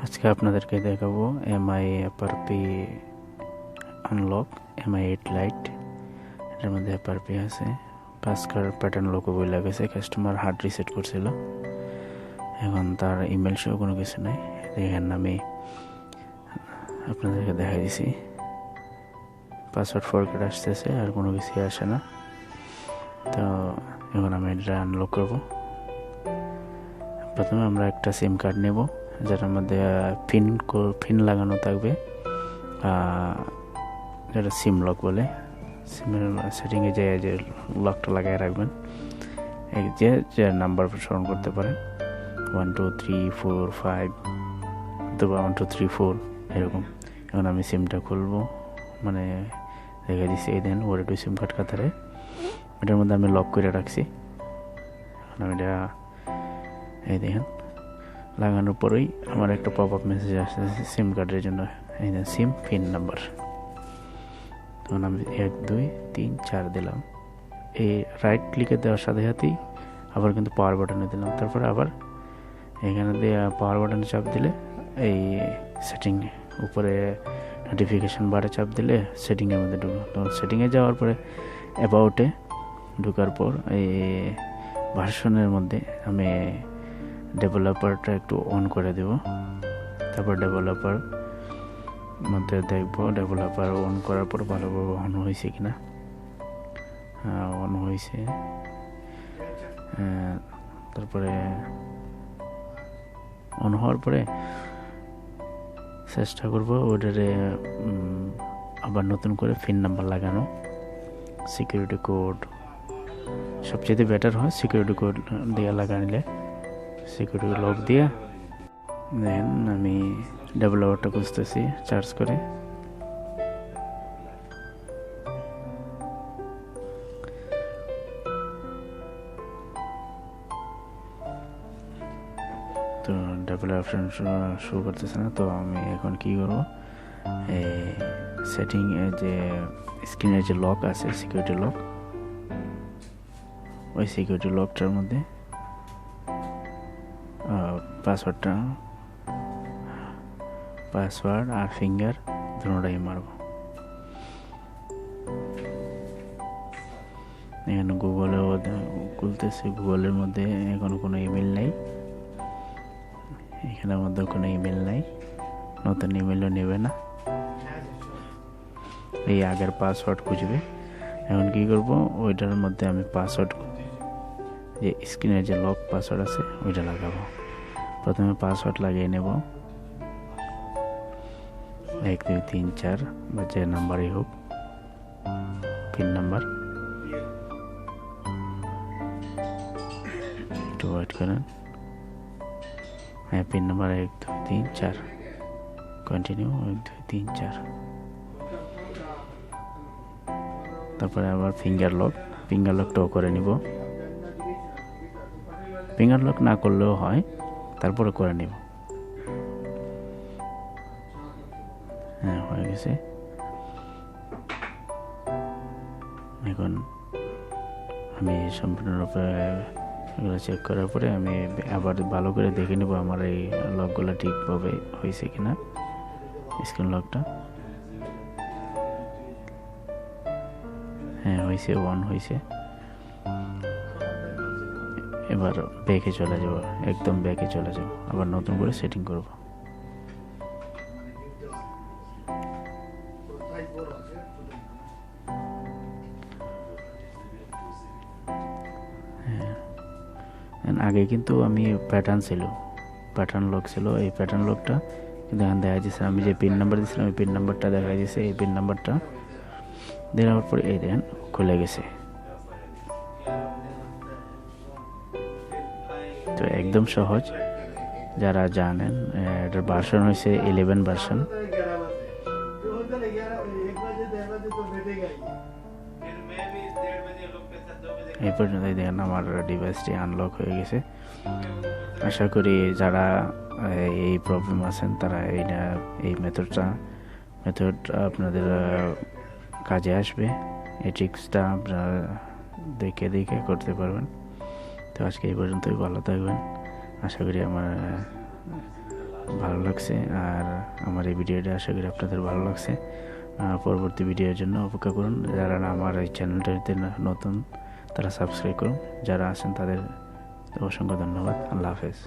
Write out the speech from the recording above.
আজকে আপনাদেরকে দেখাবো MI FRP unlock MI8 light. এর মধ্যে FRP আছে, পাসকার প্যাটার্ন লোগো বই লাগেছে। কাস্টমার হার্ড রিসেট করছিল, এখন তার ইমেল সহ কোনো কিছু নাই। দেখেন আমি আপনাদেরকে দেখাই দিছি, পাসওয়ার্ড ফরগেট আসতেছে আর কোনো কিছুই আসে না। তো এখন আমি এটা আনলক করবো। প্রথমে আমরা একটা সিম কার্ড নেব, যেটার মধ্যে পিন লাগানো থাকবে, যেটা সিম লক বলে। সিমের সেটিংয়ে যে লকটা লাগাই রাখবেন, এই যে নাম্বার স্মরণ করতে পারেন 1 2 3 4 5 অথবা 1 2 3 4 এরকম। এখন আমি সিমটা খুলবো, মানে রেখে দিচ্ছি। এই দেন ওরে টু সিম কার্ড কাতারে এটার মধ্যে আমি লক করে রাখছি। এখন আমি এটা এই দেখেন লাগানোর পরেই আমার একটা পপ আপ মেসেজ আসতেছে সিম কার্ডের জন্য। এই দেন সিম পিন নাম্বার। তখন আমি 1 2 3 4 দিলাম। এই রাইট ক্লিকে দেওয়ার সাথে সাথেই আবার কিন্তু পাওয়ার বাটনে দিলাম। তারপরে আবার এখানে দিয়ে পাওয়ার বাটনে চাপ দিলে এই সেটিং উপরে নোটিফিকেশান বারে চাপ দিলে সেটিংয়ের মধ্যে ঢুকবো। তো সেটিংয়ে যাওয়ার পরে অ্যাবাউটে ঢোকার পর এই ভার্সনের মধ্যে আমি ডেভেলপারটা একটু অন করে দেব। তারপর ডেভেলপার মধ্যে দেখবো ডেভেলপার অন করার পর ভালোভাবে অন হয়েছে কিনা। অন হয়েছে। তারপরে অন হওয়ার পরে চেষ্টা করবো ওটারে আবার নতুন করে পিন নাম্বার লাগানো। সিকিউরিটি কোড সবচেয়ে বেটার হয়, সিকিউরিটি কোড দিয়ে লাগানিলে। সিকিউরিটি লক দিয়ে দেন আমি ডেভেলপারটা খুঁজতেছি চার্জ করে। তো ডেভেলপার শো করতেছে না। তো আমি এখন কি করবো, এই সেটিং এ যে স্ক্রিনের যে লক আছে সিকিউরিটি লক, ওই সিকিউরিটি লকটার মধ্যে পাসওয়ার্ড আর ফিঙ্গার দুটোটাই মারব। এখানে গুগলেও খুলতেছে, গুগলের মধ্যে এখনো কোনো ইমেল নেই, এখানের মধ্যে কোনো ইমেল নাই, নতুন ইমেলও নেবে না, এই আগের পাসওয়ার্ড খুঁজবে। এখন কি করব, ওইটার মধ্যে আমি পাসওয়ার্ড যে স্ক্রিনের যে লক পাসওয়ার্ড আছে ওইটা লাগাবো। প্রথমে পাসওয়ার্ড লাগিয়ে নেব 1 2 3 4 বা যে নাম্বারই হোক, পিন নাম্বার। একটু ওয়েট করেন। হ্যাঁ, পিন নাম্বার 1 2 3 4 কন্টিনিউ 1 2 3 4। তারপরে আবার ফিঙ্গার লকটাও করে নিব। ফিঙ্গার লক না করলেও হয়, তারপরে করে নিব। হ্যাঁ, হয়ে গেছে। এখন আমি সম্পূর্ণরূপে এগুলো চেক করার পরে আমি আবার ভালো করে দেখে নেব আমার এই লকগুলো ঠিকভাবে হয়েছে কিনা। স্ক্রিন লকটা হ্যাঁ হয়েছে, অন হয়েছে। এবার ব্যাকে চলে যাব, একদম ব্যাকে চলে যাব, আবার নতুন করে সেটিং করব। আগে কিন্তু আমি প্যাটার্ন লক ছিল, এই প্যাটার্ন লকটা কিন্তু এখন দেখা যাচ্ছে আমি যে পিন নাম্বার দিয়েছিলাম ওই পিন নাম্বারটা দেখা যাচ্ছে। এই পিন নাম্বারটা দেওয়ার পরে এই দেখেন খুলে গেছে। তো একদম সহজ, যারা জানেন। এটার ভার্সন হয়েছে 11 ভার্সন। এই পর্যন্ত দেখেন আমার ডিভাইসটি আনলক হয়ে গেছে। আশা করি যারা এই প্রবলেম আছেন তারা এই মেথড আপনাদের কাজে আসবে। এই ট্রিক্সটা আপনারা দেখে করতে পারবেন। তো আজকে এই পর্যন্তই, ভালো থাকবেন। আশা করি আমার ভালো লাগছে, আর আমার এই ভিডিওটা আশা করি আপনাদের ভালো লাগছে। পরবর্তী ভিডিওর জন্য অপেক্ষা করুন। যারা আমার এই চ্যানেলটাতে নতুন তারা সাবস্ক্রাইব করুন, যারা আছেন তাদের অসংখ্য ধন্যবাদ। আল্লাহ হাফেজ।